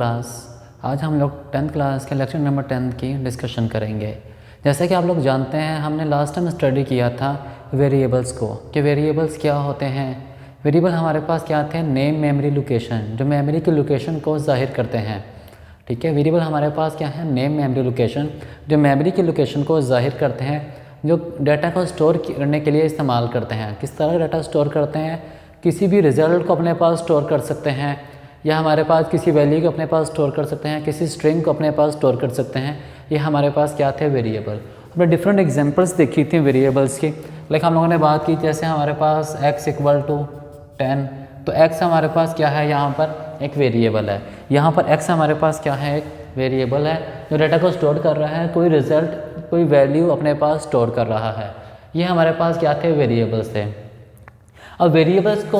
Class आज हम लोग 10th क्लास के लेक्चर नंबर 10 की डिस्कशन करेंगे। जैसे कि आप लोग जानते हैं, हमने लास्ट टाइम स्टडी किया था वेरिएबल्स को कि वेरिएबल्स क्या होते हैं। वेरिएबल हमारे पास क्या आते हैं? नेम, मेमोरी, लोकेशन, जो मेमोरी की लोकेशन को जाहिर करते हैं। ठीक है, वेरिएबल हमारे पास क्या है? नेम, मेमोरी, लोकेशन, जो मेमोरी की लोकेशन को जाहिर करते हैं, जो डाटा को स्टोर करने के लिए इस्तेमाल करते हैं। किस तरह का डाटा स्टोर करते हैं? किसी भी रिज़ल्ट को अपने पास स्टोर कर सकते हैं, या हमारे पास किसी वैल्यू को अपने पास स्टोर कर सकते हैं, किसी स्ट्रिंग को अपने पास स्टोर कर सकते हैं। ये हमारे पास क्या थे? वेरिएबल। हमने डिफरेंट एग्जांपल्स देखी थी वेरिएबल्स की। लाइक हम लोगों ने बात की, जैसे हमारे पास x = 10, तो x हमारे पास क्या है? यहाँ पर एक वेरिएबल है। यहाँ पर x हमारे पास क्या है? एक वेरिएबल है जो डाटा को स्टोर कर रहा है, कोई रिजल्ट, कोई वैल्यू अपने पास स्टोर कर रहा है। ये हमारे पास क्या थे? वेरिएबल्स थे। अब वेरिएबल्स को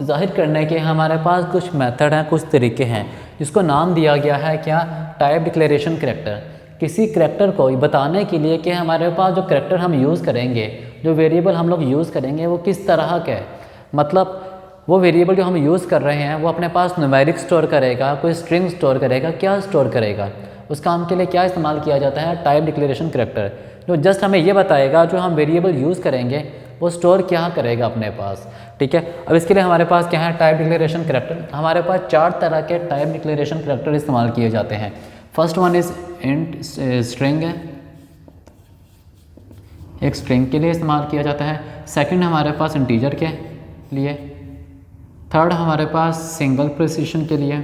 जाहिर करने के हमारे पास कुछ मेथड हैं, कुछ तरीके हैं, जिसको नाम दिया गया है क्या? Type declaration character. किसी करैक्टर को बताने के लिए कि हमारे पास जो करैक्टर हम यूज़ करेंगे, जो वेरिएबल हम लोग यूज़ करेंगे, वो किस तरह का है। मतलब वो वेरिएबल जो हम यूज़ कर रहे हैं वो अपने पास न्यूमेरिक स्टोर करेगा, कोई स्ट्रिंग स्टोर करेगा, क्या स्टोर करेगा, उस काम के लिए क्या इस्तेमाल किया जाता है? टाइप डिक्लेरेशन करैक्टर, जो जस्ट हमें ये बताएगा जो हम वेरिएबल यूज़ करेंगे वो स्टोर क्या करेगा अपने पास। ठीक है, अब इसके लिए हमारे पास क्या है? Type declaration character. हमारे पास 4 तरह के टाइप डिक्लेरेशन करैक्टर इस्तेमाल किए जाते हैं। First one is int, string है, एक स्ट्रिंग के लिए इस्तेमाल किया जाता है। सेकंड हमारे पास इंटीजर के लिए। थर्ड हमारे पास सिंगल प्रिसिशन के लिए।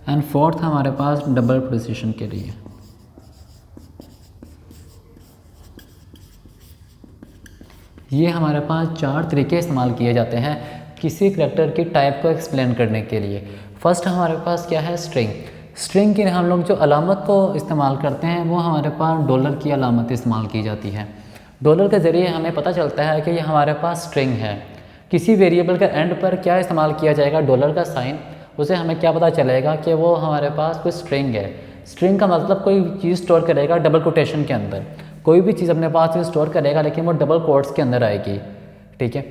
एंड फोर्थ हमारे पास डबल प्रिसिशन के लिए। ये हमारे पास 4 तरीके इस्तेमाल किए जाते हैं किसी करैक्टर की टाइप को एक्सप्लेन करने के लिए। फर्स्ट हमारे पास क्या है? स्ट्रिंग। स्ट्रिंग की हम लोग जो अलामत को इस्तेमाल करते हैं वो हमारे पास डॉलर की अलामत इस्तेमाल की जाती है। डॉलर के ज़रिए हमें पता चलता है कि ये हमारे पास स्ट्रिंग है। किसी वेरिएबल के एंड पर क्या इस्तेमाल किया जाएगा? डॉलर का साइन। उसे हमें क्या पता चलेगा कि वो हमारे पास कोई स्ट्रिंग है। स्ट्रिंग का मतलब कोई चीज़ स्टोर करेगा डबल कोटेशन के अंदर। कोई भी चीज़ अपने पास स्टोर करेगा लेकिन वो डबल कोट्स के अंदर आएगी। ठीक है,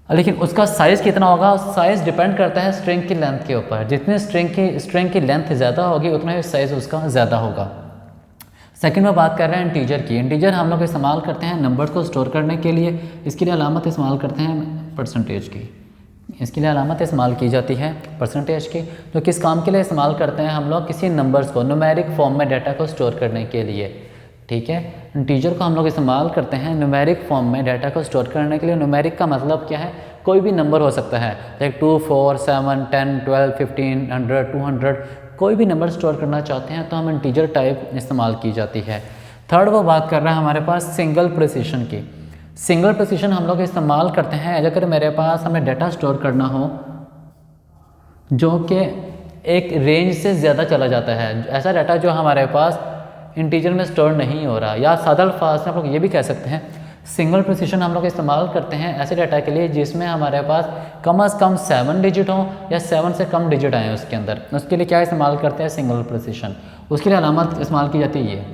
लेकिन उसका साइज़ कितना होगा? साइज़ डिपेंड करता है स्ट्रिंग की लेंथ के ऊपर। जितनी स्ट्रिंग की लेंथ ज़्यादा होगी उतना ही साइज़ उसका ज़्यादा होगा। सेकंड में बात कर रहे हैं इंटीजर की। इंटीजर हम लोग इस्तेमाल करते हैं नंबर्स को स्टोर करने के लिए। इसके लिए अलामत इस्तेमाल करते हैं परसेंटेज की। इसके लिए अलामत इस्तेमाल की जाती है परसेंटेज की, जो किस काम के लिए इस्तेमाल करते हैं हम लोग? किसी नंबर्स को न्यूमेरिक फॉर्म में डाटा को स्टोर करने के लिए। ठीक है, इंटीजर को हम लोग इस्तेमाल करते हैं न्यूमेरिक फॉर्म में डाटा को स्टोर करने के लिए। न्यूमेरिक का मतलब क्या है? कोई भी नंबर हो सकता है, लाइक 2, 4, 7, 10, 12, 15, 100, 200, कोई भी नंबर स्टोर करना चाहते हैं तो हम इंटीजर टाइप इस्तेमाल की जाती है। थर्ड वो बात कर रहे हैं हमारे पास सिंगल प्रिसिशन की। सिंगल प्रिसिशन हम लोग इस्तेमाल करते हैं अगर मेरे पास हमें डाटा स्टोर करना हो जो कि एक रेंज से ज़्यादा चला जाता है, ऐसा डाटा जो हमारे पास इंटीजर में स्टोर नहीं हो रहा, या सादा अल्फाज में हम लोग ये भी कह सकते हैं सिंगल प्रिसिशन हम लोग इस्तेमाल करते हैं ऐसे डाटा के लिए जिसमें हमारे पास कम से कम 7 डिजिट हो या 7 से कम डिजिट आए उसके अंदर। उसके लिए क्या इस्तेमाल करते हैं? Single precision. उसके लिए अलामत इस्तेमाल की जाती है ये।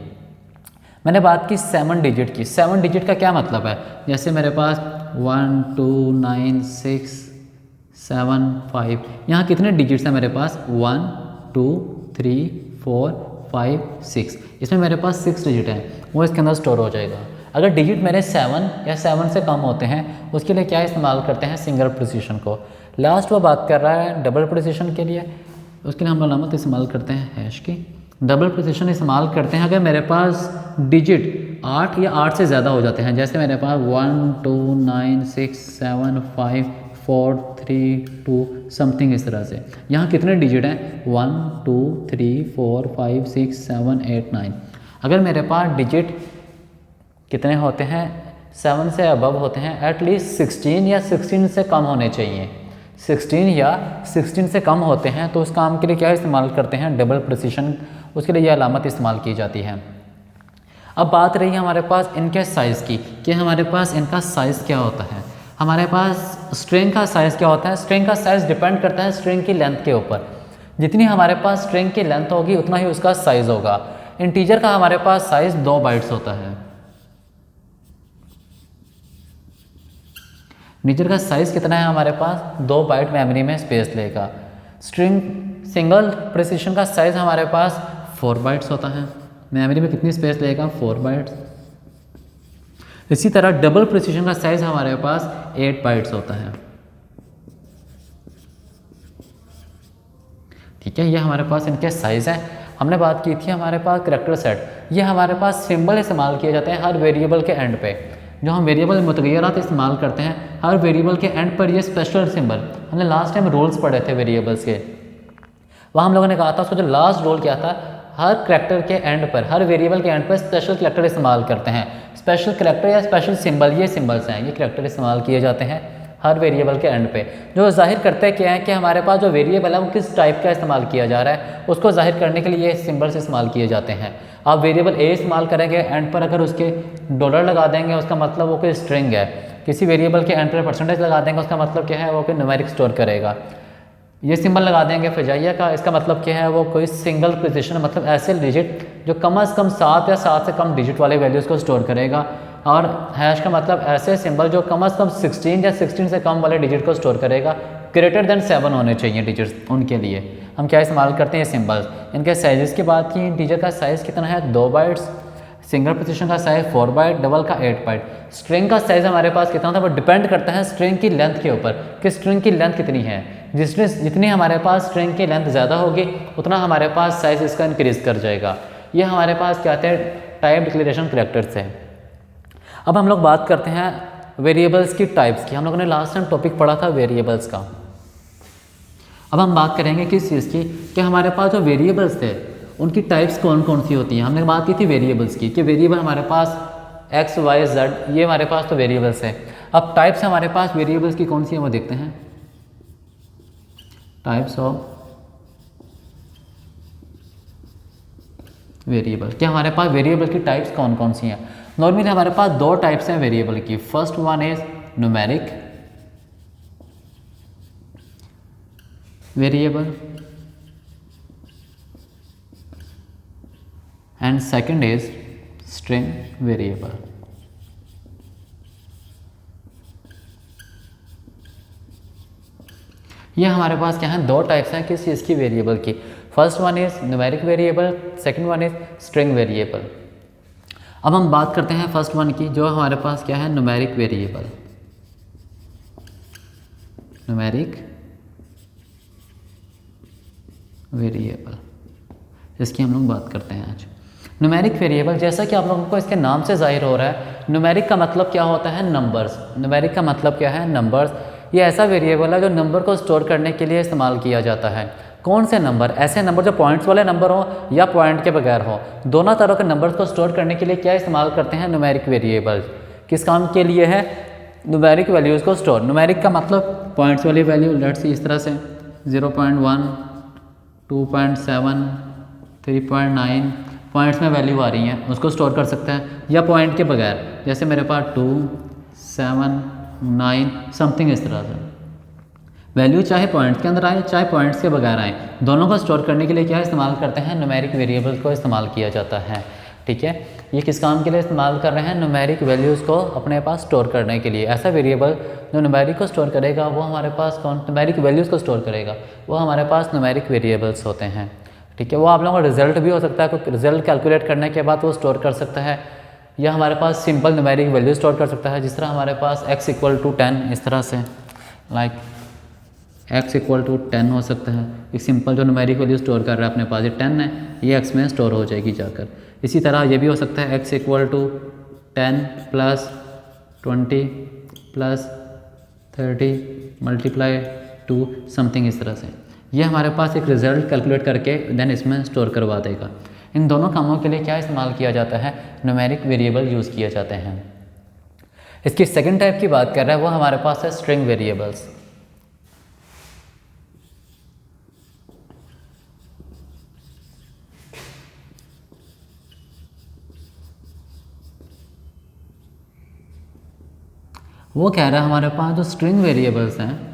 मैंने बात की 7 डिजिट की। 7 डिजिट का क्या मतलब है? जैसे मेरे पास 1, 2, 9, 6, 7, 5, यहाँ कितने डिजिट्स हैं मेरे पास? 1, 2, 3, 4, 5, 6। इसमें मेरे पास 6 डिजिट हैं, वो इसके अंदर स्टोर हो जाएगा। अगर डिजिट मेरे 7 या 7 से कम होते हैं उसके लिए क्या इस्तेमाल करते हैं? सिंगल प्रिसिशन को। लास्ट वो बात कर रहा है डबल प्रिसिशन के लिए। उसके लिए हम अलामत इस्तेमाल करते हैं हैश की। डबल प्रिसिशन इस्तेमाल करते हैं अगर मेरे पास डिजिट 8 या 8 से ज़्यादा हो जाते हैं। जैसे मेरे पास 1, 2, 9, 6, 7, 5, 4, 3, 2 समथिंग इस तरह से। यहाँ कितने डिजिट हैं? 1, 2, 3, 4, 5, 6, 7, 8, 9। अगर मेरे पास डिजिट कितने होते हैं? 7 से अबव होते हैं, एटलीस्ट 16 या 16 से कम होने चाहिए। 16 या 16 से कम होते हैं तो उस काम के लिए क्या इस्तेमाल करते हैं? Double precision. उसके लिए यह अलामत इस्तेमाल की जाती है। अब बात रही है हमारे पास इनके साइज़ की कि हमारे पास इनका साइज़ क्या होता है। हमारे पास स्ट्रिंग का साइज़ क्या होता है? स्ट्रिंग का साइज़ डिपेंड करता है स्ट्रिंग की लेंथ के ऊपर। जितनी हमारे पास स्ट्रिंग की लेंथ होगी उतना ही उसका साइज़ होगा। इंटीजर का हमारे पास साइज़ 2 बाइट्स होता है। इंटीजर का साइज़ कितना है हमारे पास, 2 बाइट मेमोरी में स्पेस लेगा। स्ट्रिंग सिंगल प्रिसिशन का साइज़ हमारे पास 4 बाइट्स होता है, मेमोरी में कितनी स्पेस लेगा, 4 बाइट्स। इसी तरह डबल प्रिसिशन का साइज़ हमारे पास 8 बाइट्स होता है। ठीक है, ये हमारे पास इनके साइज़ हैं। हमने बात की थी हमारे पास करैक्टर सेट, ये हमारे पास सिंबल इस्तेमाल किए जाते हैं हर वेरिएबल के एंड पे। जो हम वेरिएबल मुतगय्यरात इस्तेमाल करते हैं, हर वेरिएबल के एंड पर ये स्पेशल सिंबल, हमने लास्ट टाइम रूल्स पढ़े थे वेरिएबल्स के, वहाँ हम लोगों ने कहा था उसका जो लास्ट रूल क्या था, हर करैक्टर के एंड पर, हर वेरिएबल के एंड पर स्पेशल करैक्टर इस्तेमाल करते हैं। स्पेशल करैक्टर या स्पेशल सिंबल, ये सिंबल्स हैं, ये करैक्टर इस्तेमाल किए जाते हैं हर वेरिएबल के एंड पे, जो जाहिर करते क्या है कि हमारे पास जो वेरिएबल है वो किस टाइप का इस्तेमाल किया जा रहा है, उसको जाहिर करने के लिए ये सिंबल्स इस्तेमाल किए जाते हैं। आप वेरिएबल ए इस्तेमाल करेंगे, एंड पर अगर उसके डॉलर लगा देंगे उसका मतलब वो कोई स्ट्रिंग है। किसी वेरिएबल के एंड पर परसेंटेज लगा देंगे उसका मतलब क्या है, वो कोई न्यूमेरिक स्टोर करेगा। ये सिंबल लगा देंगे फजाइया का, इसका मतलब क्या है, वो कोई सिंगल प्रिसिशन, मतलब ऐसे डिजिट जो कम से कम 7 या 7 से कम डिजिट वाले वैल्यूज़ को स्टोर करेगा। और हैश का मतलब ऐसे सिंबल जो कम से कम 16 या 16 से कम वाले डिजिट को स्टोर करेगा, ग्रेटर देन 7 होने चाहिए डिजिट्स, उनके लिए हम क्या इस्तेमाल करते हैं, ये सिंबल्स। इनके साइज़ की बात की, इंटीजर का साइज़ कितना है, 2 बाइट्स, सिंगल प्रिसिशन का साइज़ 4 बाइट, डबल का 8 बाइट। स्ट्रिंग का साइज़ हमारे पास कितना था, वो डिपेंड करता है स्ट्रिंग की लेंथ के ऊपर कि स्ट्रिंग की लेंथ कितनी है। जितनी हमारे पास स्ट्रिंग की लेंथ ज़्यादा होगी उतना हमारे पास साइज़ इसका इंक्रीज़ कर जाएगा। ये हमारे पास क्या आते हैं, टाइप डिक्लेरेशन करैक्टर्स है। अब हम लोग बात करते हैं वेरिएबल्स की टाइप्स की। हम लोगों ने लास्ट टाइम टॉपिक पढ़ा था वेरिएबल्स का। अब हम बात करेंगे किस चीज़ की, कि हमारे पास जो वेरिएबल्स थे उनकी टाइप्स कौन कौन सी होती हैं। हमने बात की थी वेरिएबल्स की कि वेरिएबल हमारे पास एक्स वाई जेड, ये हमारे पास तो वेरिएबल्स है। अब टाइप्स हमारे पास वेरिएबल्स की कौन सी है वो देखते हैं। टाइप्स ऑफ वेरिएबल, क्या हमारे पास वेरिएबल की टाइप्स कौन कौन सी हैं। नॉर्मली हमारे पास 2 टाइप्स हैं वेरिएबल की। First one is numeric variable and second is string variable. ये हमारे पास क्या है, 2 टाइप्स हैं किस चीज़ की, वेरिएबल की। First one is numeric variable, second one is string variable. अब हम बात करते हैं फर्स्ट वन की, जो हमारे पास क्या है, न्यूमेरिक वेरिएबल। न्यूमेरिक वेरिएबल, इसकी हम लोग बात करते हैं आज। न्यूमेरिक वेरिएबल, जैसा कि आप लोगों को इसके नाम से जाहिर हो रहा है, न्यूमेरिक का मतलब क्या होता है, नंबर्स। न्यूमेरिक का मतलब क्या है, नंबर्स। ये ऐसा वेरिएबल है जो नंबर को स्टोर करने के लिए इस्तेमाल किया जाता है। कौन से नंबर, ऐसे नंबर जो पॉइंट्स वाले नंबर हो या पॉइंट के बगैर हो, दोनों तरह के नंबर्स को स्टोर करने के लिए क्या इस्तेमाल करते हैं, न्यूमेरिक वेरिएबल। किस काम के लिए है, न्यूमेरिक वैल्यूज़ को स्टोर। न्यूमेरिक का मतलब पॉइंट्स वाली वैल्यू, लेट्स सी इस तरह से 0.1, 2.7, 3.9 पॉइंट्स में वैल्यू आ रही हैं, उसको स्टोर कर सकते हैं, या पॉइंट के बगैर, जैसे मेरे पास 2, 7, 9 समथिंग, इस तरह से वैल्यू चाहे पॉइंट्स के अंदर आए चाहे पॉइंट्स के बगैर आए, दोनों को स्टोर करने के लिए क्या इस्तेमाल करते हैं, न्यूमेरिक वेरिएबल्स को इस्तेमाल किया जाता है। ठीक है, ये किस काम के लिए इस्तेमाल कर रहे हैं, न्यूमेरिक वैल्यूज़ को अपने पास स्टोर करने के लिए। ऐसा वेरिएबल जो न्यूमेरिक को स्टोर करेगा वो हमारे पास कौन, न्यूमेरिक वैल्यूज़ को स्टोर करेगा वो हमारे पास न्यूमेरिक वेरिएबल्स होते हैं। ठीक है, वो आप लोगों का रिजल्ट भी हो सकता है, कोई रिजल्ट कैलकुलेट करने के बाद वो स्टोर कर सकता है, या हमारे पास सिंपल न्यूमेरिक वैल्यू स्टोर कर सकता है, जिस तरह हमारे पास x = 10, इस तरह से लाइक x = 10 हो सकता है। एक सिंपल जो न्यूमेरिक वैल्यू स्टोर कर रहा है अपने पास, ये 10 है, ये x में स्टोर हो जाएगी जाकर। इसी तरह ये भी हो सकता है x = 10 + 20 + 30 × 2 समथिंग, इस तरह से ये हमारे पास एक रिज़ल्ट कैलकुलेट करके देन इसमें स्टोर करवा देगा। इन दोनों कामों के लिए क्या इस्तेमाल किया जाता है, न्यूमेरिक वेरिएबल यूज़ किए जाते हैं। इसकी सेकंड टाइप की बात कर रहे हैं, वो हमारे पास है स्ट्रिंग वेरिएबल्स। वो कह रहा है हमारे पास जो स्ट्रिंग वेरिएबल्स हैं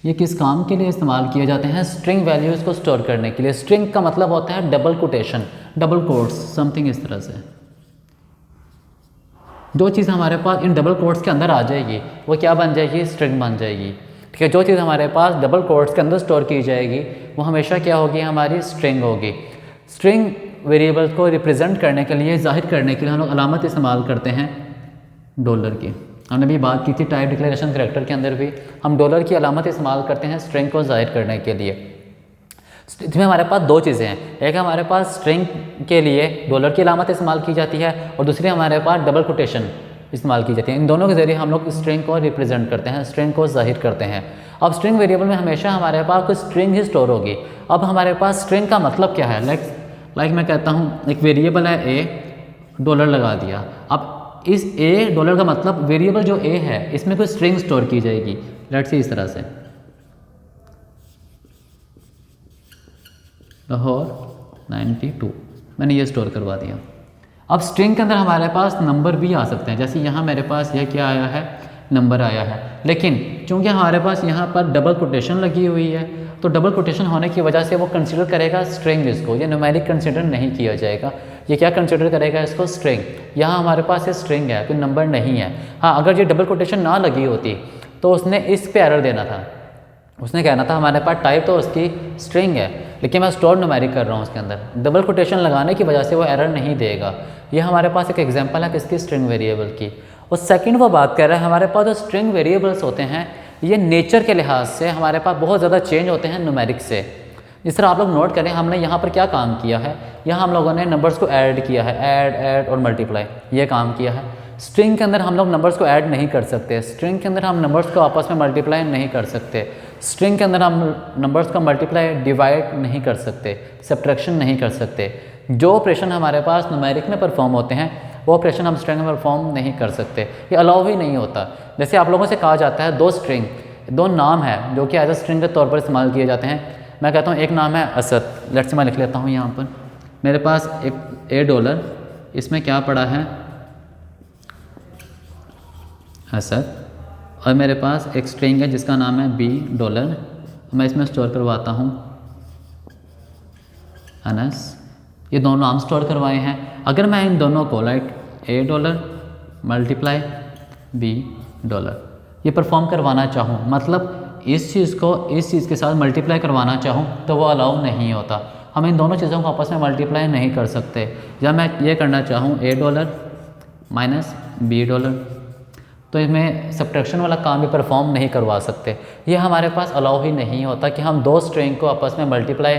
ये किस काम के लिए इस्तेमाल किए जाते हैं, स्ट्रिंग वैल्यूज़ को स्टोर करने के लिए। स्ट्रिंग का मतलब होता है double quotation, double quotes something, इस तरह से जो चीज़ हमारे पास इन डबल कोट्स के अंदर आ जाएगी वो क्या बन जाएगी, स्ट्रिंग बन जाएगी। ठीक है, जो चीज़ हमारे पास डबल कोट्स के अंदर स्टोर की जाएगी वो हमेशा क्या होगी, हमारी स्ट्रिंग होगी। स्ट्रिंग वेरिएबल को रिप्रेजेंट करने के लिए, जाहिर करने के लिए हम लोग अलामत इस्तेमाल करते हैं डॉलर की। हमने भी बात की थी टाइप डिक्लेरेशन करैक्टर के अंदर भी हम डॉलर की अलामत इस्तेमाल करते हैं स्ट्रिंग को जाहिर करने के लिए। इसमें हमारे पास दो चीज़ें हैं, एक हमारे पास स्ट्रिंग के लिए डॉलर की अलामत इस्तेमाल की जाती है और दूसरी हमारे पास डबल कोटेशन इस्तेमाल की जाती है। इन दोनों के ज़रिए हम लोग स्ट्रिंग को रिप्रेजेंट करते हैं, स्ट्रिंग को जाहिर करते हैं। अब स्ट्रिंग वेरिएबल में हमेशा हमारे पास कुछ स्ट्रिंग ही स्टोर होगी। अब हमारे पास स्ट्रिंग का मतलब क्या है, लाइक मैं कहता हूँ एक वेरिएबल है ए, डॉलर लगा दिया। अब इस ए डॉलर का मतलब वेरिएबल जो ए है इसमें कोई स्ट्रिंग स्टोर की जाएगी। लेट्स से इस तरह से लाहौर 92 मैंने ये स्टोर करवा दिया। अब स्ट्रिंग के अंदर हमारे पास नंबर भी आ सकते हैं, जैसे यहाँ मेरे पास यह क्या आया है, नंबर आया है। लेकिन चूंकि हमारे पास यहाँ पर डबल कोटेशन लगी हुई है तो डबल कोटेशन होने की वजह से वो कंसीडर करेगा स्ट्रिंग, इसको ये न्यूमेरिक कंसीडर नहीं किया जाएगा। ये क्या कंसीडर करेगा, इसको स्ट्रिंग। यहाँ हमारे पास ये स्ट्रिंग है, कोई नंबर नहीं है। हाँ, अगर ये डबल कोटेशन ना लगी होती तो उसने इस पे एरर देना था, उसने कहना था हमारे पास टाइप तो उसकी स्ट्रिंग है लेकिन मैं स्टोर न्यूमेरिक कर रहा हूँ उसके अंदर। डबल कोटेशन लगाने की वजह से वो एरर नहीं देगा। ये हमारे पास एक एग्जांपल है किसकी, स्ट्रिंग वेरिएबल की। और सेकंड वो बात कर रहा है हमारे पास जो स्ट्रिंग वेरिएबल्स होते हैं ये नेचर के लिहाज से हमारे पास बहुत ज़्यादा चेंज होते हैं न्यूमेरिक से। जिस तरह आप लोग नोट करें, हमने यहाँ पर क्या काम किया है, यहाँ हम लोगों ने नंबर्स को ऐड किया है, ऐड और मल्टीप्लाई, ये काम किया है। स्ट्रिंग के अंदर हम लोग नंबर्स को ऐड नहीं कर सकते, स्ट्रिंग के अंदर हम नंबर्स को आपस में मल्टीप्लाई नहीं कर सकते, स्ट्रिंग के अंदर हम नंबर्स को मल्टीप्लाई डिवाइड नहीं कर सकते, सब्ट्रैक्शन नहीं कर सकते। जो ऑपरेशन हमारे पास न्यूमेरिक में परफॉर्म होते हैं वो ऑपरेशन हम स्ट्रिंग में परफॉर्म नहीं कर सकते, ये अलाउ ही नहीं होता। जैसे आप लोगों से कहा जाता है दो नाम है जो कि एज अ स्ट्रिंग के तौर पर इस्तेमाल किए जाते हैं। मैं कहता हूँ एक नाम है असद, लेट्स से मैं लिख लेता हूँ यहाँ पर, मेरे पास एक ए डॉलर, इसमें क्या पड़ा है असद, और मेरे पास एक स्ट्रिंग है जिसका नाम है बी डॉलर, मैं इसमें स्टोर करवाता हूँ अनस। ये दोनों नाम स्टोर करवाए हैं। अगर मैं इन दोनों को like a dollar multiply B dollar ये परफॉर्म करवाना चाहूँ, मतलब इस चीज़ को इस चीज़ के साथ मल्टीप्लाई करवाना चाहूँ तो वो अलाउ नहीं होता। हम इन दोनों चीज़ों को आपस में मल्टीप्लाई नहीं कर सकते। या मैं ये करना चाहूँ A dollar minus B dollar, तो इसमें सब्ट्रैक्शन वाला काम भी परफॉर्म नहीं करवा सकते। ये हमारे पास अलाउ ही नहीं होता कि हम दो स्ट्रिंग को आपस में मल्टीप्लाई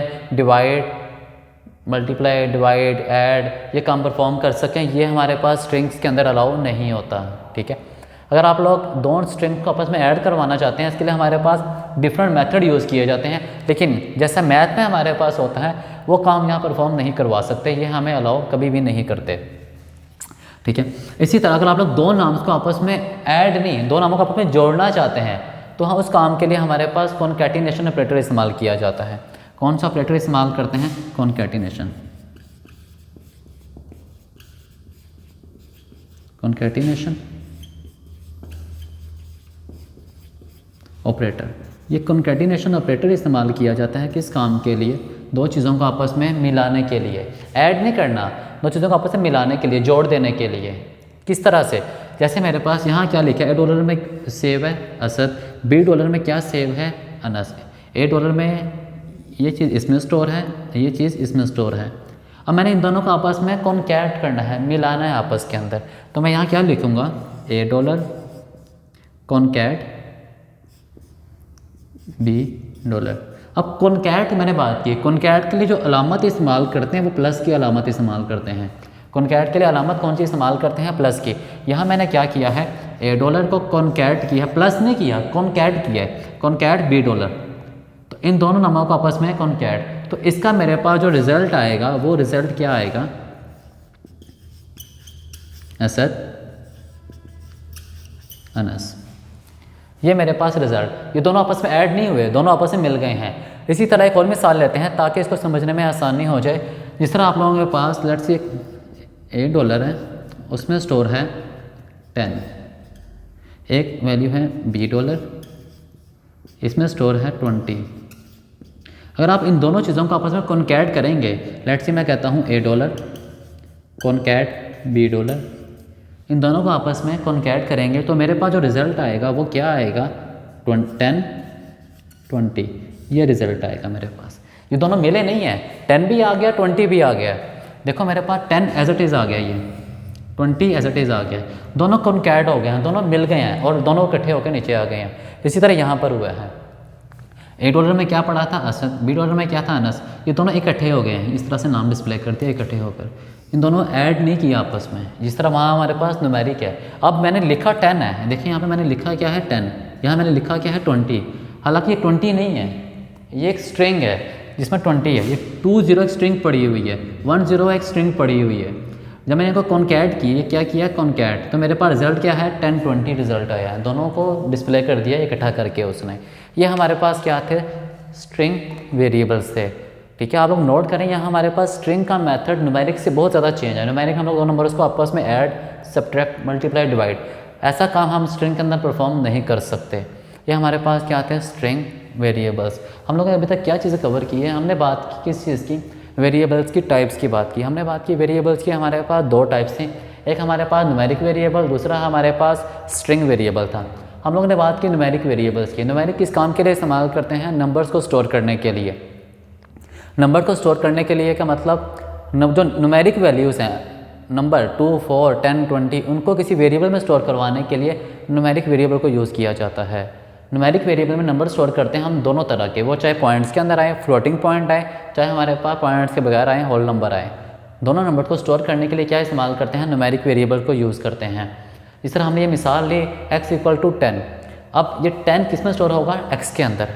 डिवाइड ऐड ये काम परफॉर्म कर सकें, ये हमारे पास स्ट्रिंग्स के अंदर अलाउ नहीं होता। ठीक है, अगर आप लोग दोनों स्ट्रिंग को आपस में ऐड करवाना चाहते हैं इसके लिए हमारे पास डिफरेंट मेथड यूज़ किए जाते हैं, लेकिन जैसा मैथ में हमारे पास होता है वो काम यहाँ परफॉर्म नहीं करवा सकते, ये हमें अलाउ कभी भी नहीं करते। ठीक है, इसी तरह अगर आप लोग दो नाम्स को आपस में ऐड नहीं, दो नामों को आपस में जोड़ना चाहते हैं तो हम उस काम के लिए हमारे पास कॉनकैटिनेशन ऑपरेटर इस्तेमाल किया जाता है। कौन सा ऑपरेटर इस्तेमाल करते हैं, कॉनकैटिनेशन ऑपरेटर। ये कॉनकैटिनेशन ऑपरेटर इस्तेमाल किया जाता है किस काम के लिए, दो चीज़ों को आपस में मिलाने के लिए। ऐड नहीं करना, दो चीज़ों को आपस में मिलाने के लिए, जोड़ देने के लिए। किस तरह से, जैसे मेरे पास यहाँ क्या लिखा है, ए डॉलर में सेव है असद, बी डॉलर में क्या सेव है अनस। ए डॉलर में ये चीज़ इसमें स्टोर है, ये चीज़ इसमें स्टोर है। अब मैंने इन दोनों को आपस में कॉन्कैट करना है, मिलाना है आपस के अंदर, तो मैं यहाँ क्या लिखूँगा, A dollar concat B dollar. अब कॉन्कैट मैंने बात की, कॉन्कैट के लिए जो अलामत इस्तेमाल करते हैं वो प्लस की अलामत इस्तेमाल करते हैं। कॉन्कैट के लिए अलामत कौन सी इस्तेमाल करते हैं, प्लस की। यहाँ मैंने क्या किया है, ए डॉलर को कॉन्कैट किया, प्लस नहीं किया, कॉन्कैट किया है, कॉन्कैट बी डॉलर। तो इन दोनों नामों को आपस में कॉन्कैट, तो इसका मेरे पास जो रिजल्ट आएगा वो रिजल्ट क्या आएगा, असद अनस। ये मेरे पास रिजल्ट, ये दोनों आपस में ऐड नहीं हुए, दोनों आपस में मिल गए हैं। इसी तरह एक और मिसाल लेते हैं ताकि इसको समझने में आसानी हो जाए। जिस तरह आप लोगों के पास लेट्स से ए डॉलर है, उसमें स्टोर है 10, एक वैल्यू है बी डॉलर, इसमें स्टोर है 20। अगर आप इन दोनों चीज़ों को आपस में कॉन्कैट करेंगे, लेट्स से मैं कहता हूँ A dollar concat B dollar, इन दोनों को आपस में कॉन्कैट करेंगे तो मेरे पास जो रिज़ल्ट आएगा वो क्या आएगा, 10 20, ये रिज़ल्ट आएगा मेरे पास। ये दोनों मिले नहीं है, 10 भी आ गया 20 भी आ गया। देखो मेरे पास 10 एज इट इज़ आ गया, ये 20 एज इट इज़ आ गया, दोनों कॉन्कैट हो गए हैं, दोनों मिल गए हैं और दोनों इकट्ठे होकर नीचे आ गए हैं। इसी तरह यहाँ पर हुआ है, $8 में क्या पड़ा था असद, $20 में क्या था अनस, ये दोनों इकट्ठे हो गए हैं। इस तरह से नाम डिस्प्ले करते हैं इकट्ठे होकर, इन दोनों ऐड नहीं किया आपस में, जिस तरह वहाँ हमारे पास न्यूमेरिक है। अब मैंने लिखा 10 है, देखिए यहाँ पे मैंने लिखा क्या है 10, यहाँ मैंने लिखा क्या है 20, हालांकि ये 20 नहीं है, ये एक स्ट्रिंग है जिसमें 20 है। ये 20 एक स्ट्रिंग पड़ी हुई है, 10 एक स्ट्रिंग पड़ी हुई है। जब मैंने इनको कॉन्कैट की, ये क्या किया कॉन्कैट, तो मेरे पास रिजल्ट क्या है 10 20 रिजल्ट आया है, दोनों को डिस्प्ले कर दिया इकट्ठा करके उसने। ये हमारे पास क्या थे, स्ट्रिंग वेरिएबल्स थे। ठीक है, आप लोग नोट करें यहाँ हमारे पास स्ट्रिंग का मेथड न्यूमेरिक से बहुत ज़्यादा चेंज है। न्यूमेरिक हम लोग दो नंबर्स को आपस में ऐड, सब्ट्रैक्ट, मल्टीप्लाई, डिवाइड, ऐसा काम हम स्ट्रिंग के अंदर परफॉर्म नहीं कर सकते। ये हमारे पास क्या आते हैं स्ट्रिंग वेरिएबल्स। हम लोगों ने अभी तक क्या चीज़ें कवर की है, हमने बात की किस चीज़ की, वेरिएबल्स की टाइप्स की बात की। हमने बात की वेरिएबल्स की, हमारे पास दो टाइप्स थे, एक हमारे पास न्यूमेरिक वेरिएबल, दूसरा हमारे पास स्ट्रिंग वेरिएबल था। हम लोगों ने बात की न्यूमेरिक वेरिएबल्स की। न्यूमेरिक किस काम के लिए इस्तेमाल करते हैं, नंबर्स को स्टोर करने के लिए। नंबर को स्टोर करने के लिए का मतलब जो न्यूमेरिक वैल्यूज़ हैं, नंबर 2 4 10 20, उनको किसी वेरिएबल में स्टोर करवाने के लिए न्यूमेरिक वेरिएबल को यूज़ किया जाता है। न्यूमेरिक वेरिएबल में नंबर स्टोर करते हैं हम दोनों तरह के, वो चाहे पॉइंट्स के अंदर आए, फ्लोटिंग पॉइंट आए, चाहे हमारे पास पॉइंट्स के बगैर आए, होल नंबर आए। दोनों नंबर को स्टोर करने के लिए क्या इस्तेमाल करते हैं, न्यूमेरिक वेरिएबल को यूज़ करते हैं। इस तरह हमने ये मिसाल ली x = 10। अब ये 10 किस में स्टोर होगा, x के अंदर।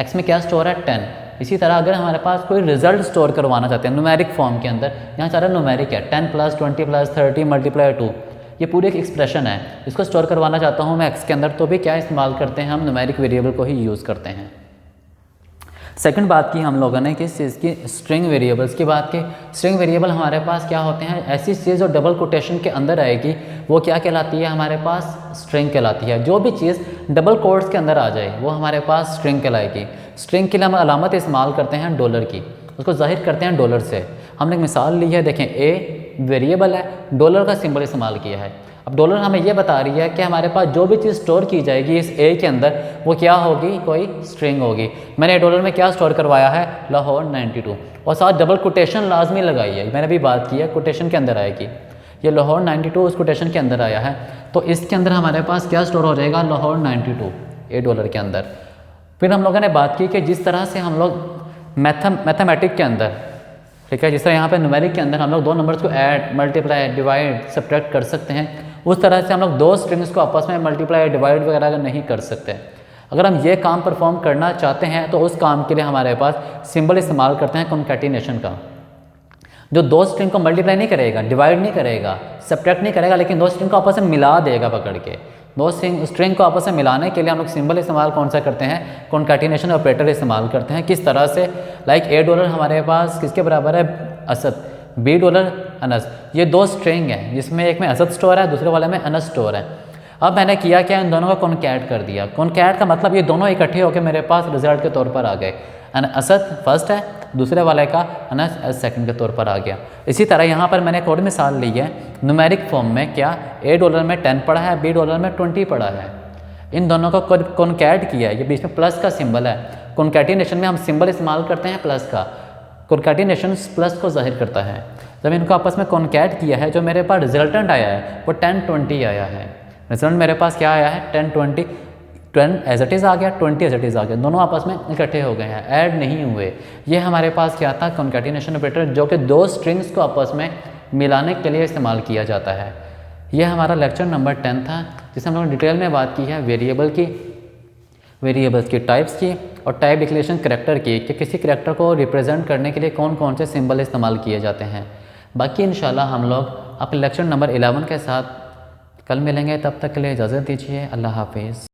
x में क्या स्टोर है 10। इसी तरह अगर हमारे पास कोई रिजल्ट स्टोर करवाना चाहते हैं न्यूमेरिक फॉर्म के अंदर, यहाँ सारा न्यूमेरिक है 10 + 20 + 30 × 2, ये पूरी एक एक्सप्रेशन है, इसको स्टोर करवाना चाहता हूँ मैं x के अंदर, तो भी क्या इस्तेमाल करते हैं हम, न्यूमेरिक वेरिएबल को ही यूज़ करते हैं। सेकंड बात की हम लोगों ने किस चीज़ की, स्ट्रिंग वेरिएबल्स की बात की। स्ट्रिंग वेरिएबल हमारे पास क्या होते हैं, ऐसी चीज़ जो डबल कोटेशन के अंदर आएगी वो क्या कहलाती है, हमारे पास स्ट्रिंग कहलाती है। जो भी चीज़ डबल कोट्स के अंदर आ जाए वो हमारे पास स्ट्रिंग कहलाएगी। स्ट्रिंग के लिए हम अलामत इस्तेमाल करते हैं डॉलर की, उसको जाहिर करते हैं डॉलर से। हमने एक मिसाल ली है, देखें ए वेरिएबल है, डॉलर का सिंबल इस्तेमाल किया है। अब डॉलर हमें ये बता रही है कि हमारे पास जो भी चीज़ स्टोर की जाएगी इस ए के अंदर वो क्या होगी, कोई स्ट्रिंग होगी। मैंने डॉलर में क्या स्टोर करवाया है, लाहौर 92, और साथ डबल कोटेशन लाजमी लगाई है, मैंने भी बात की है कोटेशन के अंदर आएगी। ये लाहौर 92 उस कोटेशन के अंदर आया है, तो इसके अंदर हमारे पास क्या स्टोर हो जाएगा, लाहौर 92 $8 के अंदर। फिर हम लोगों ने बात की कि जिस तरह से हम लोग मैथमेटिक के अंदर, ठीक है, जिस तरह यहाँ पे न्यूमेरिक के अंदर हम लोग दो नंबर्स को ऐड, मल्टीप्लाई, डिवाइड, सब्ट्रैक्ट कर सकते हैं, उस तरह से हम लोग दो स्ट्रिंग्स को आपस में मल्टीप्लाई, डिवाइड वगैरह नहीं कर सकते। अगर हम ये काम परफॉर्म करना चाहते हैं तो उस काम के लिए हमारे पास सिंबल इस्तेमाल करते हैं कॉन्कैटिनेशन का, जो दो स्ट्रिंग को मल्टीप्लाई नहीं करेगा, डिवाइड नहीं करेगा, सब्ट्रैक्ट नहीं करेगा, लेकिन दो स्ट्रिंग को आपस में मिला देगा पकड़ के। दो स्ट्रिंग को आपस में मिलाने के लिए हम लोग सिंबल इस्तेमाल कौन सा करते हैं, कॉन्कैटिनेशन ऑपरेटर इस्तेमाल करते हैं। किस तरह से, लाइक $8 हमारे पास किसके बराबर है, असद, $20 अनस। ये दो स्ट्रिंग हैं जिसमें एक में असद स्टोर है, दूसरे वाले में अनस स्टोर है। अब मैंने किया क्या, इन दोनों को कॉन्कैट कर दिया। कॉन्कैट का मतलब ये दोनों इकट्ठे होकर मेरे पास रिजल्ट के तौर पर आ गए। असद फर्स्ट है, दूसरे वाले का अनस सेकंड के तौर पर आ गया। इसी तरह यहाँ पर मैंने एक और मिसाल ली है न्यूमेरिक फॉर्म में, क्या $8 में 10 पड़ा है, $20 में 20 पड़ा है। इन दोनों को कॉन्कैट किया है, ये बीच में प्लस का सिंबल है। कॉन्कैटिनेशन में हम सिंबल इस्तेमाल करते हैं प्लस का, कॉन्कैटिनेशन प्लस को जाहिर करता है। जब इनको आपस में कॉन्कैट किया है, जो मेरे पास रिजल्टेंट आया है वो 10 20 आया है। रिजल्ट मेरे पास क्या आया है, 10 20, 10 एज इट इज़ आ गया, 20 एज इट इज़ आ गया, दोनों आपस में इकट्ठे हो गए हैं, ऐड नहीं हुए। ये हमारे पास क्या था, कॉन्कैटिनेशन ऑपरेटर, जो कि दो स्ट्रिंग्स को आपस में मिलाने के लिए इस्तेमाल किया जाता है। यह हमारा लेक्चर नंबर 10 था, जिसमें हम लोग डिटेल में बात की है वेरिएबल्स की टाइप्स की, और टाइप डिक्लेरेशन करैक्टर की, कि किसी करैक्टर को रिप्रेजेंट करने के लिए कौन कौन से सिंबल इस्तेमाल किए जाते हैं। बाकी इंशाल्लाह हम लोग अपने लेक्चर नंबर 11 के साथ कल मिलेंगे। तब तक के लिए इजाज़त दीजिए। अल्लाह हाफिज़।